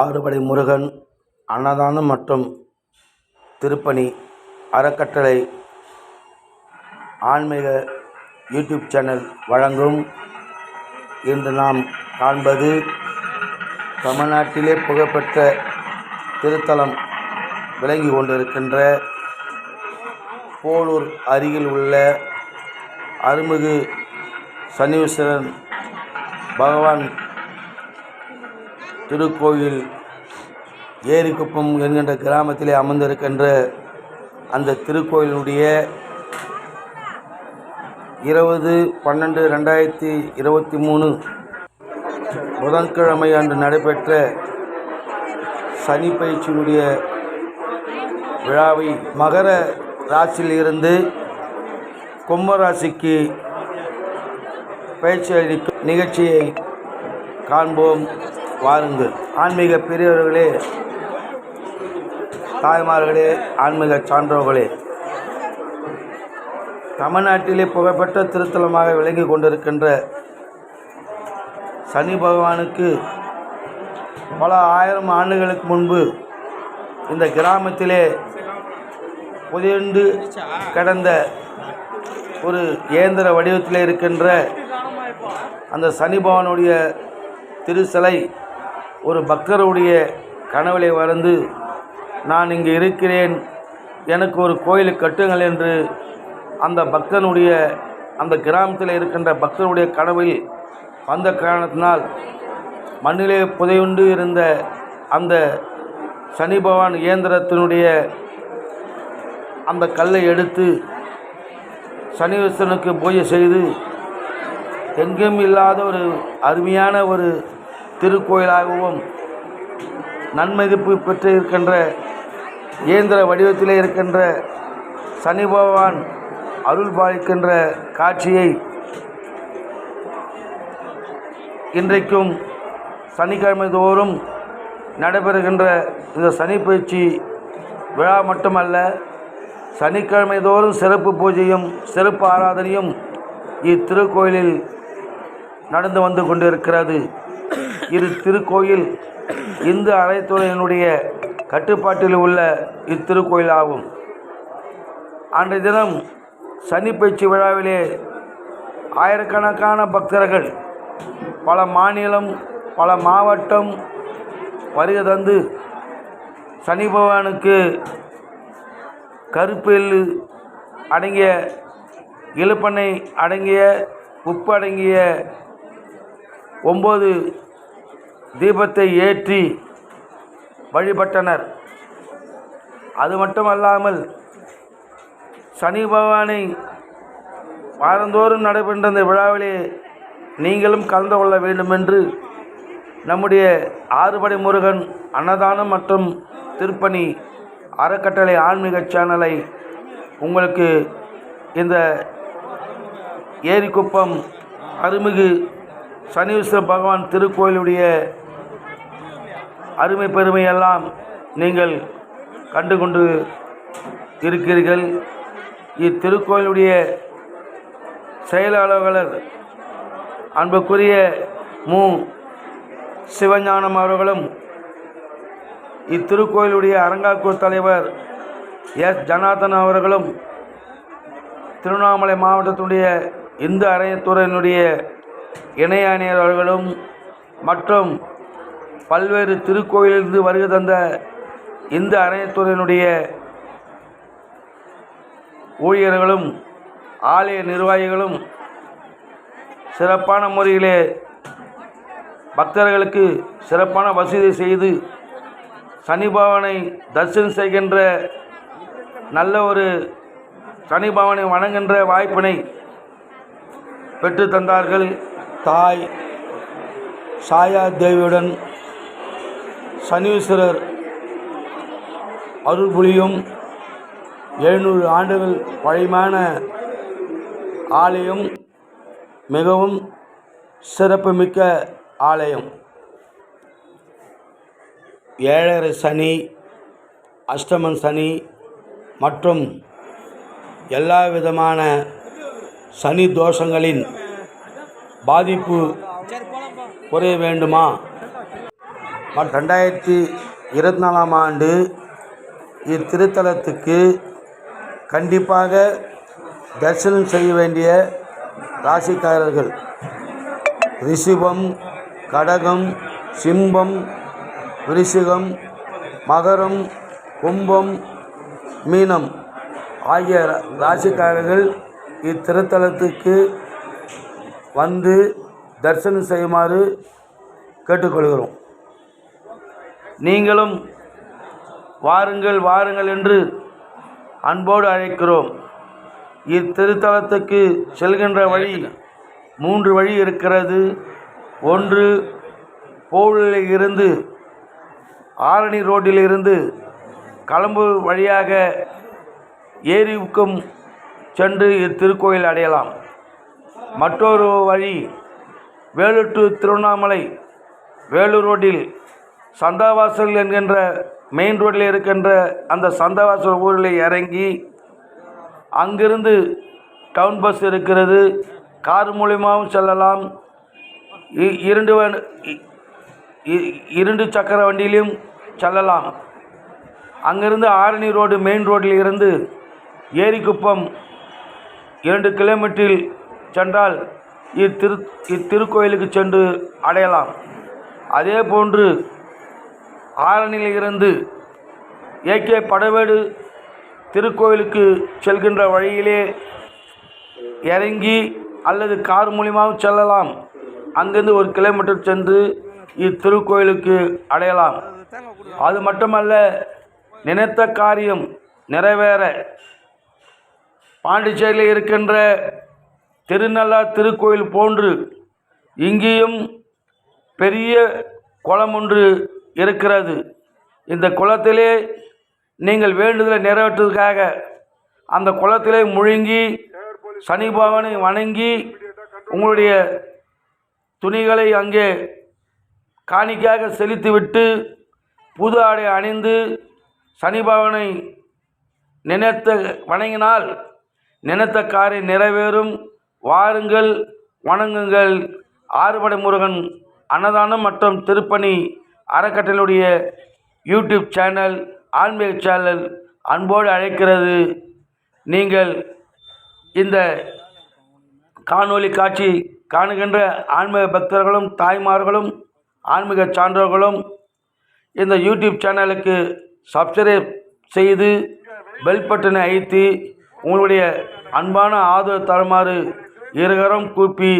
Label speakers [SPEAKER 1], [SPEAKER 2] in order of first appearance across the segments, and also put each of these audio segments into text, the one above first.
[SPEAKER 1] ஆறுபடை முருகன் அன்னதானம் மற்றும் திருப்பணி அறக்கட்டளை ஆன்மீக யூடியூப் சேனல் வழங்கும் இன்று நாம் காண்பது தமிழ்நாட்டிலே புகழ்பெற்ற திருத்தலம் விளங்கி கொண்டிருக்கின்ற போளூர் அருகில் உள்ள அருள்மிகு சனீஸ்வரன் பகவான் திருக்கோயில் ஏரிக்குப்பம் என்கின்ற கிராமத்திலே அமர்ந்திருக்கின்ற அந்த திருக்கோயிலுடைய 20/12/2023 புதன்கிழமை அன்று நடைபெற்ற சனி பயிற்சியினுடைய விழாவை மகர ராசியில் இருந்து கும்பராசிக்கு பயிற்சி அளிக்கும் நிகழ்ச்சியை காண்போம் வாருங்கள். ஆன்மீக பெரியவர்களே, தாய்மார்களே, ஆன்மீக சான்றோர்களே, தமிழ்நாட்டிலே புகழ்பெற்ற திருத்தலமாக விளங்கி கொண்டிருக்கின்ற சனி பகவானுக்கு பல ஆயிரம் ஆண்டுகளுக்கு முன்பு இந்த கிராமத்திலே புதையுண்டு கிடந்த ஒரு இயந்திர வடிவத்தில் இருக்கின்ற அந்த சனி பகவானுடைய திருச்சிலை ஒரு பக்தருடைய கனவிலே வந்து, நான் இங்கே இருக்கிறேன், எனக்கு ஒரு கோயில் கட்டுங்கள் என்று அந்த பக்தனுடைய அந்த கிராமத்தில் இருக்கின்ற பக்தருடைய கனவில் வந்த காரணத்தினால் மண்ணிலே புதையுண்டு இருந்த அந்த சனி பகவான் இயந்திரத்தினுடைய அந்த கல்லை எடுத்து சனீஸ்வரனுக்கு பூஜை செய்து எங்கும் இல்லாத ஒரு அருமையான ஒரு திருக்கோயிலாகவும் நன்மதிப்பு பெற்று இருக்கின்ற இயந்திர வடிவத்திலே இருக்கின்ற சனி பகவான் அருள் பாலிக்கின்ற காட்சியை இன்றைக்கும் சனிக்கிழமை தோறும் நடைபெறுகின்ற இந்த சனி பயிற்சி விழா மட்டுமல்ல, சனிக்கிழமை தோறும் சிறப்பு பூஜையும் சிறப்பு ஆராதனையும் இத்திருக்கோயிலில் நடந்து வந்து கொண்டிருக்கிறது. இது திருக்கோயில் இந்து அறநிலையத்துறையினுடைய கட்டுப்பாட்டில் உள்ள இத்திருக்கோயில் ஆகும். அன்றைய தினம் சனி பயிற்சி விழாவிலே ஆயிரக்கணக்கான பக்தர்கள் பல மாநிலம் பல மாவட்டம் வருகை தந்து சனி பகவானுக்கு கருப்பு எள்ளு அடங்கிய இழுப்பெண்ணெய் அடங்கிய உப்பு அடங்கிய 9 தீபத்தை ஏற்றி வழிபட்டனர். அது மட்டுமல்லாமல் சனி பகவானை வாரந்தோறும் நடைபெற்ற இந்த விழாவிலே நீங்களும் கலந்து கொள்ள வேண்டும் என்று நம்முடைய ஆறுபடை முருகன் அன்னதானம் மற்றும் திருப்பணி அறக்கட்டளை ஆன்மீக சேனலை உங்களுக்கு இந்த ஏரிக்குப்பம் அருள்மிகு சனீஸ்வர பகவான் திருக்கோயிலுடைய அருமை பெருமையெல்லாம் நீங்கள் கண்டு கொண்டு இருக்கிறீர்கள். இத்திருக்கோயிலுடைய செயலாளர் அன்புக்குரிய மு சிவஞானம் அவர்களும், இத்திருக்கோயிலுடைய அறங்காப்பு தலைவர் எஸ் ஜனார்தன் அவர்களும், திருவண்ணாமலை மாவட்டத்துடைய இந்து அறநிலையத்துறையினுடைய இணை ஆணையர் அவர்களும் மற்றும் பல்வேறு திருக்கோயிலிருந்து வருகை தந்த இந்து அறநிலையத்துறையினுடைய ஊழியர்களும் ஆலய நிர்வாகிகளும் சிறப்பான முறையிலே பக்தர்களுக்கு சிறப்பான வசதி செய்து சனி பகவானை தரிசனம் செய்கின்ற நல்ல ஒரு சனி பகவானை வணங்குகின்ற வாய்ப்பினை பெற்று தந்தார்கள். தாய் சாயா தேவியுடன் சனீஸ்வரர் அருள் புரியும் 700 ஆண்டுகள் பழமையான ஆலயம், மிகவும் சிறப்புமிக்க ஆலயம். 7.5 சனி, அஷ்டமன் சனி மற்றும் எல்லா விதமான சனி தோஷங்களின் பாதிப்பு குறைய வேண்டுமா? 2024ஆம் ஆண்டு இத்திருத்தலத்துக்கு கண்டிப்பாக தரிசனம் செய்ய வேண்டிய ராசிக்காரர்கள் ரிஷிபம், கடகம், சிம்மம், விருச்சிகம், மகரம், கும்பம், மீனம் ஆகிய ராசிக்காரர்கள் இத்திருத்தலத்துக்கு வந்து தரிசனம் செய்யுமாறு கேட்டுக்கொள்கிறோம். நீங்களும் வாருங்கள் வாருங்கள் என்று அன்போடு அழைக்கிறோம். இத்திருத்தலத்துக்கு செல்கின்ற வழி 3 வழி இருக்கிறது. ஒன்று போலில் இருந்து ஆரணி ரோட்டில் இருந்து களம்பூர் வழியாக ஏரிக்கும் சென்று இத்திருக்கோயில் அடையலாம். மற்றொரு வழி வேலூர் டு திருவண்ணாமலை வேலூர் ரோட்டில் சந்தாவாசல் என்கின்ற மெயின் ரோட்டில் இருக்கின்ற அந்த சந்தாவாசல் ஊரில் இறங்கி அங்கிருந்து டவுன் பஸ் இருக்கிறது. கார் மூலியமாகவும் செல்லலாம். 2 சக்கர வண்டியிலும் செல்லலாம். அங்கிருந்து ஆரணி ரோடு மெயின் ரோட்டில் இருந்து ஏரிக்குப்பம் 2 கிலோமீட்டரில் சென்றால் இத்திருக்கோயிலுக்கு சென்று அடையலாம். அதே போன்று ஆரணியில் இருந்து ஏகே படவேடு திருக்கோயிலுக்கு செல்கின்ற வழியிலே இறங்கி அல்லது கார் மூலியமாகவும் செல்லலாம். அங்கிருந்து 1 கிலோமீட்டர் சென்று இத்திருக்கோயிலுக்கு அடையலாம். அது மட்டுமல்ல, நினைத்த காரியம் நிறைவேற பாண்டிச்சேரியில் இருக்கின்ற திருநள்ளார் திருக்கோயில் போன்று இங்கேயும் பெரிய குளம் ஒன்று இருக்கிறது. இந்த குளத்திலே நீங்கள் வேண்டுதலை நிறைவேற்றுவதற்காக அந்த குளத்திலே முழுங்கி சனி பகவானை வணங்கி உங்களுடைய துணிகளை அங்கே காணிக்கையாக செலுத்திவிட்டு புது ஆடை அணிந்து சனி பகவானை வணங்கினால் நினைத்த காரியம் நிறைவேறும். வாருங்கள், வணங்குங்கள். ஆறுபடை முருகன் அன்னதானம் மற்றும் திருப்பணி அறக்கட்டளையுடைய யூடியூப் சேனல், ஆன்மீக சேனல் அன்போடு அழைக்கிறது. நீங்கள் இந்த காணொளி காட்சி காணுகின்ற ஆன்மீக பக்தர்களும் தாய்மார்களும் ஆன்மீக சான்றோர்களும் இந்த யூடியூப் சேனலுக்கு சப்ஸ்கிரைப் செய்து பெல் பட்டனை அழுத்தி உங்களுடைய அன்பான ஆதரவு தருமாறு இருகரம் கூப்பி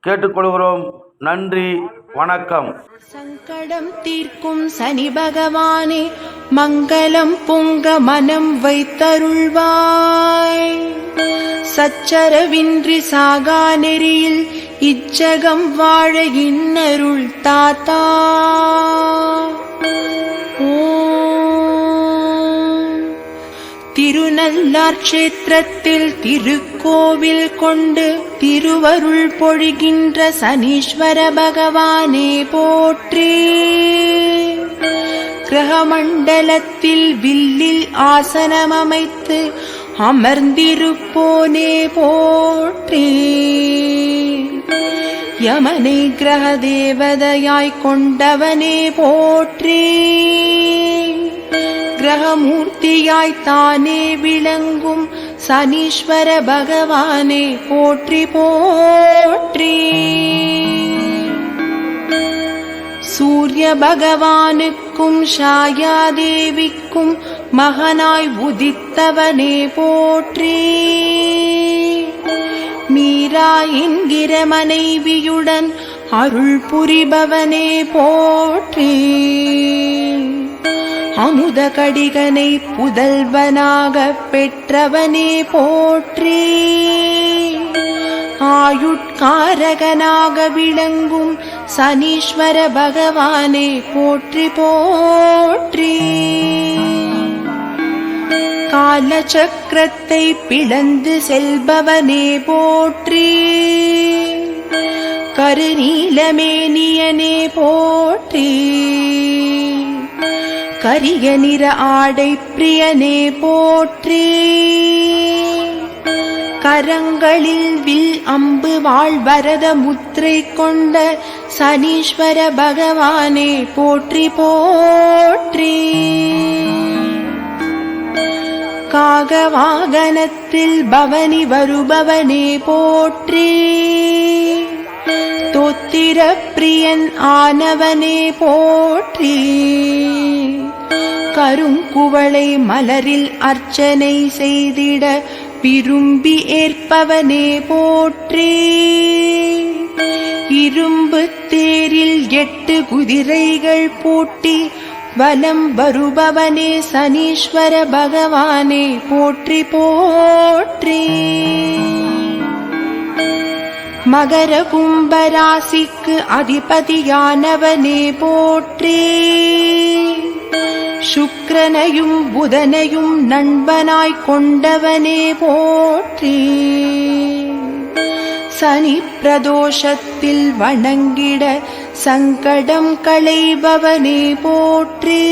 [SPEAKER 1] கேட்டுக்கொள்கிறோம். நன்றி, வணக்கம்.
[SPEAKER 2] சங்கடம் தீர்க்கும் சனி பகவானே, மங்களம் பொங்க மனம் வைத்தருள்வாய். சச்சரவின்றி சாகா நெறியில் இச்சகம் வாழ இன்னருள் தாத்தா. திருநள்ளார் க்ஷேத்திரத்தில் திருக்கோவில் கொண்டு திருவருள் பொழிகின்ற சனீஸ்வர பகவானே போற்றி. கிரகமண்டலத்தில் வில்லில் ஆசனம் அமைத்து அமர்ந்திருப்போனே போற்றி. யமனை கிரக தேவதையாய் கொண்டவனே போற்றி. கிரகமூர்த்தியாய் தானே விளங்கும் சனீஸ்வர பகவானே போற்றி போற்றி. சூரிய பகவானுக்கும் ஷாயாதேவிக்கும் மகனாய் உதித்தவனே போற்றி. மீரா என்கிற மனைவியுடன் அருள் புரிபவனே போற்றி. அமுத கடிகனை புதல்வனாக பெற்றவனே போற்றி. ஆயுட்காரகனாக விளங்கும் சனீஸ்வர பகவானே போற்றி போற்றி. காலச்சக்கரத்தை பிளந்து செல்பவனே போற்றி. கருநீலமேனியனே போற்றி. கரிய நிற ஆடை பிரியனே போற்றி. கரங்களில் வில் அம்பு வாழ்வரத முத்திரை கொண்ட சனீஸ்வர பகவானே போற்றி போற்றி. காகவாகனத்தில் பவனி வருபவனே போற்றி. தோத்திர பிரியன் ஆனவனே போற்றி. கருங்குவளை மலரில் அர்ச்சனை செய்திட விரும்பி ஏற்பவனே போற்றி. இரும்பு தேரில் 8 குதிரைகள் பூட்டி வலம் வருபவனே சனீஸ்வர பகவானே போற்றி போற்றி. மகர கும்பராசிக்கு அதிபதியானவனே போற்றி. சுக்கிரனையும் புதனையும் நண்பனாய் கொண்டவனே போற்றி. சனி பிரதோஷத்தில் வணங்கிட சங்கடம் களைபவனே போற்றி.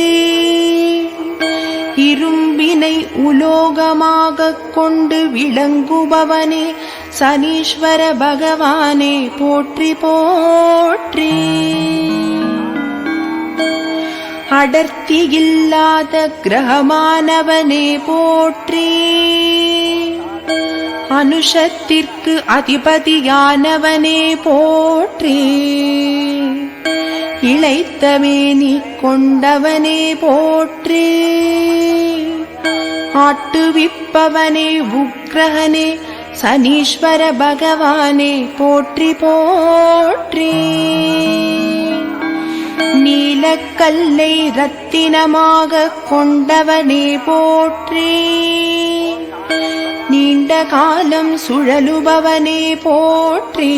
[SPEAKER 2] இரும்பினை உலோகமாகக் கொண்டு விளங்குபவனே சனீஸ்வர பகவானே போற்றி போற்றி. அடர்த்தியில்லாத கிரகமானவனே போற்றி. அனுஷத்திற்கு அதிபதியானவனே போற்றி. இளைத்தமேனி கொண்டவனே போற்றி. ஆட்டுவிப்பவனே உக்கிரகனே சனீஸ்வர பகவானே போற்றி போற்றி. நீலக்கல்லை ரத்தினமாக கொண்டவனே போற்றி. நீண்ட காலம் சுழலுபவனே போற்றி.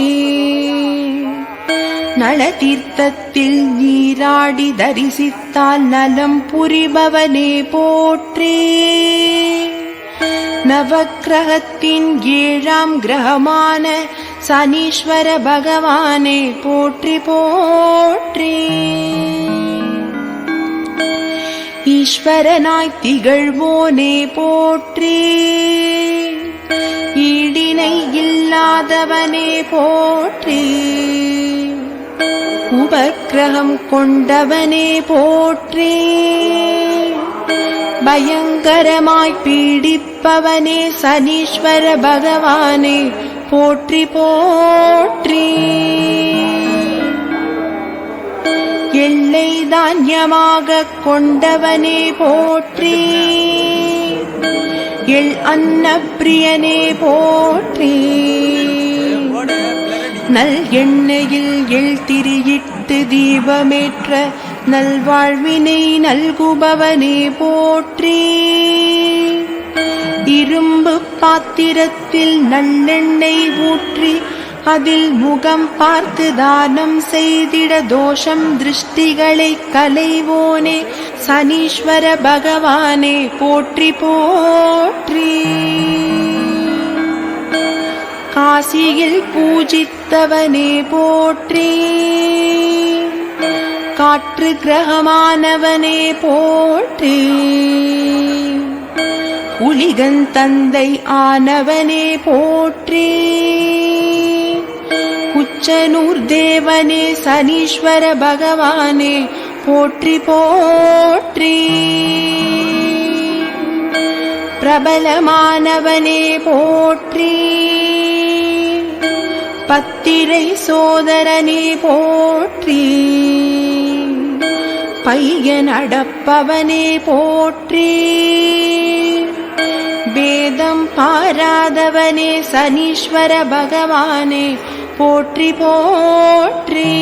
[SPEAKER 2] நளதீர்த்தத்தில் நீராடி தரிசித்தால் நலம் புரிபவனே போற்றி. நவக்கிரகத்தின் 7ஆம் கிரகமான சனீஸ்வர பகவானே போற்றி போற்றி. ஈஸ்வரனாய் திகழ்வோனே போற்றி. ஈடினை இல்லாதவனே போற்றி. உபக்கிரகம் கொண்டவனே போற்றி. பயங்கரமாய் பீடிப்பவனே சனீஸ்வர பகவானே போற்றி போற்றி. எல்லை தானியமாக கொண்டவனே போற்றி. எள் அன்னப்பிரியனே போற்றி. நல் எண்ணெயில் எள் திரியிட்டு தீபமேற்ற நல்வாழ்வினை நல்குபவனே போற்றி. இரும்பு பாத்திரத்தில் நல்லெண்ணெய் ஊற்றி அதில் முகம் பார்த்து தானம் செய்திட தோஷம் திருஷ்டிகளை களைவோனே சனீஸ்வர பகவானே போற்றி போற்றி. காசியில் பூஜித்தவனே போற்றி. காற்று கிரகமானவனே போற்றி. புலிகன் தந்தை ஆனவனே போற்றி. குச்சனூர் தேவனே சனீஸ்வர பகவானே போற்றி போற்றி. பிரபலமானவனே போற்றி. பத்திரை சோதரனே போற்றி. பையன் அடப்பவனே போற்றி. வேதம் பாராதவனே சனீஸ்வர பகவானே போற்றி போற்றி.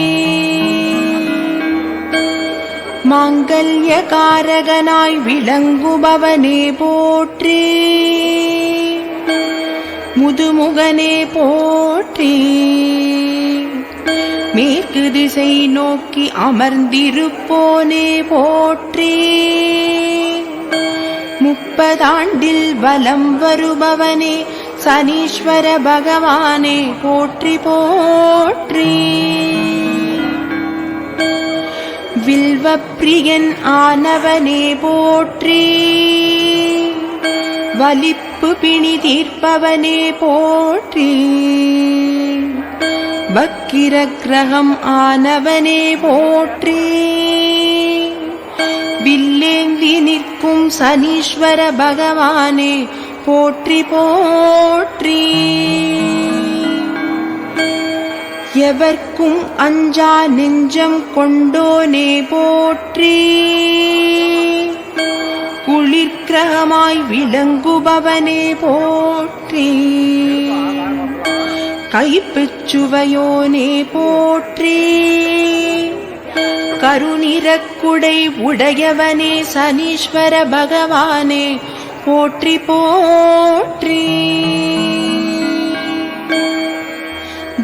[SPEAKER 2] மாங்கல்யகாரகனாய் விளங்குபவனே போற்றி. முதுமுகனே போற்றி. மேற்கு திசை நோக்கி அமர்ந்திருப்போனே போற்றி. 30 ஆண்டில் வலம் வருபவனே சனீஸ்வர பகவானே போற்றி போற்றி. வில்வப்பிரியன் ஆனவனே போற்றி. வலிப்பு வகுப்பு பிணி தீர்ப்பவனே போற்றி. வக்கிர கிரகம் ஆனவனே போற்றி. வில்லேந்தி நிற்கும் சனீஸ்வர பகவானே போற்றி போற்றி. எவர்க்கும் அஞ்சா நெஞ்சம் கொண்டோனே போற்றி. குளிர்கிரகமாய் விளங்குபவனே போற்றி. கைப்புச் சுவையோனே போற்றி. கருநிறக்குடை உடையவனே சனீஸ்வர பகவானே போற்றி போற்றி.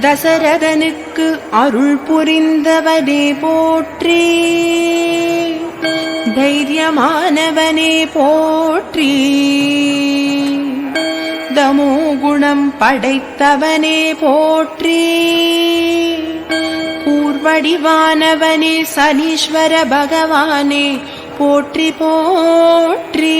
[SPEAKER 2] தசரதனுக்கு அருள் புரிந்தவனே போற்றி. தைரியமானவனே போற்றி. தமோ குணம் படைத்தவனே போற்றி. கூர்வடிவானவனே சனீஸ்வர பகவானே போற்றி போற்றி.